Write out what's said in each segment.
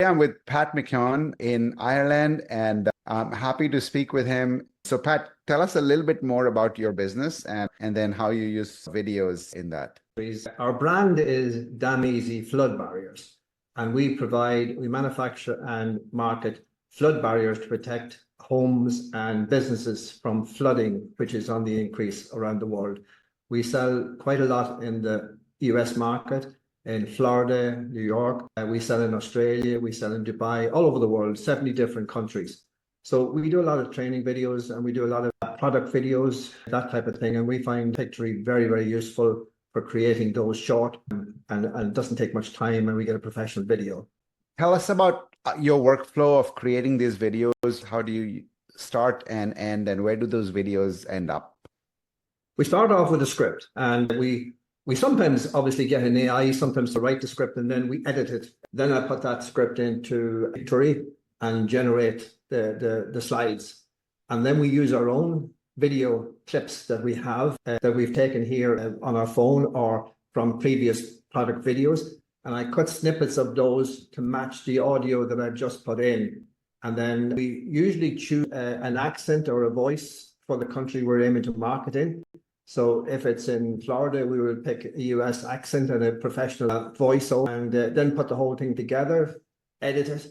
I'm with Pat McKeown in Ireland, and I'm happy to speak with him. So, Pat, tell us a little bit more about your business and then how you use videos in that. Our brand is Damn Easy Flood Barriers, and we manufacture and market flood barriers to protect homes and businesses from flooding, which is on the increase around the world. We sell quite a lot in the US market, in Florida, New York. We sell in Australia, we sell in Dubai, all over the world, 70 different countries. So we do a lot of training videos and we do a lot of product videos, that type of thing. And we find Pictory very, very useful for creating those short and it doesn't take much time and we get a professional video. Tell us about your workflow of creating these videos. How do you start and end, and where do those videos end up? We start off with a script, and we sometimes obviously get an AI sometimes to write the script, and then we edit it. Then I put that script into Pictory and generate the slides. And then we use our own video clips that we have that we've taken here on our phone or from previous product videos. And I cut snippets of those to match the audio that I've just put in. And then we usually choose an accent or a voice for the country we're aiming to market in. So if it's in Florida, we will pick a US accent and a professional voiceover, and then put the whole thing together, edit it,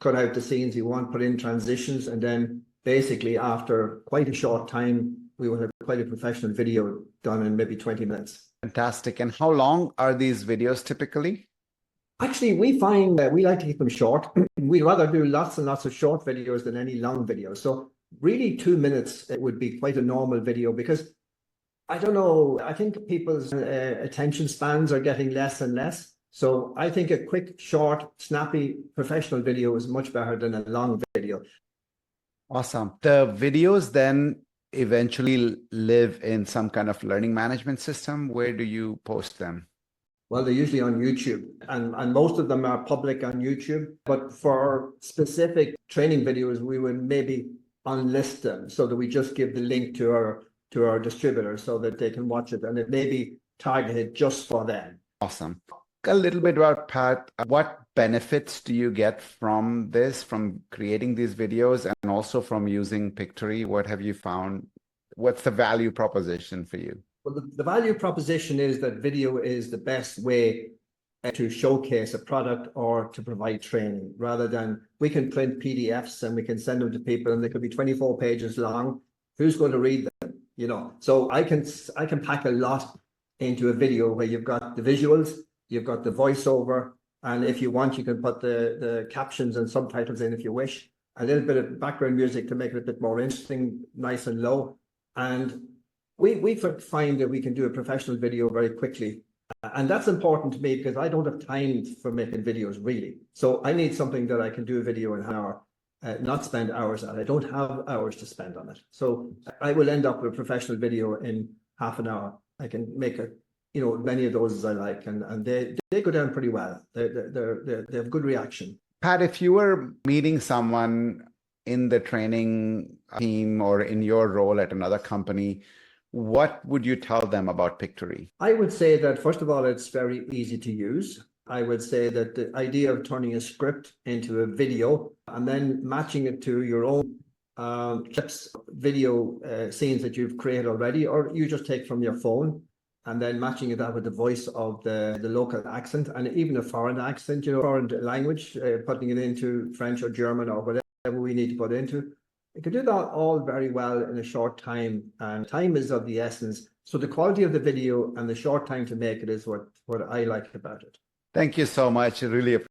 cut out the scenes you want, put in transitions, and then basically after quite a short time, we will have quite a professional video done in maybe 20 minutes. Fantastic. And how long are these videos typically? Actually, we find that we like to keep them short. We'd rather do lots and lots of short videos than any long videos. So really 2 minutes, it would be quite a normal video, because I don't know, I think people's attention spans are getting less and less. So I think a quick, short, snappy, professional video is much better than a long video. Awesome. The videos then eventually live in some kind of learning management system. Where do you post them? Well, they're usually on YouTube, and most of them are public on YouTube. But for specific training videos, we would maybe unlist them so that we just give the link to our distributor so that they can watch it, and it may be targeted just for them. Awesome. A little bit about Pat. What benefits do you get from this, from creating these videos, and also from using Pictory? What have you found? What's the value proposition for you? Well, the value proposition is that video is the best way to showcase a product or to provide training, rather than we can print PDFs and we can send them to people and they could be 24 pages long. Who's going to read them? You know, so I can pack a lot into a video where you've got the visuals, you've got the voiceover, and if you want, you can put the captions and subtitles in if you wish, a little bit of background music to make it a bit more interesting, nice and low. And we find that we can do a professional video very quickly. And that's important to me because I don't have time for making videos really. So I need something that I can do a video in an hour. Not spend hours on it. I don't have hours to spend on it. So I will end up with a professional video in half an hour. I can make many of those as I like, and they go down pretty well. They have good reaction. Pat, if you were meeting someone in the training team or in your role at another company, what would you tell them about Pictory? I would say that, first of all, it's very easy to use. I would say that the idea of turning a script into a video and then matching it to your own clips, video scenes that you've created already, or you just take from your phone, and then matching it up with the voice of the local accent, and even a foreign accent, foreign language, putting it into French or German or whatever we need to put into. You can do that all very well in a short time, and time is of the essence. So the quality of the video and the short time to make it is what I like about it. Thank you so much. I really appreciate it.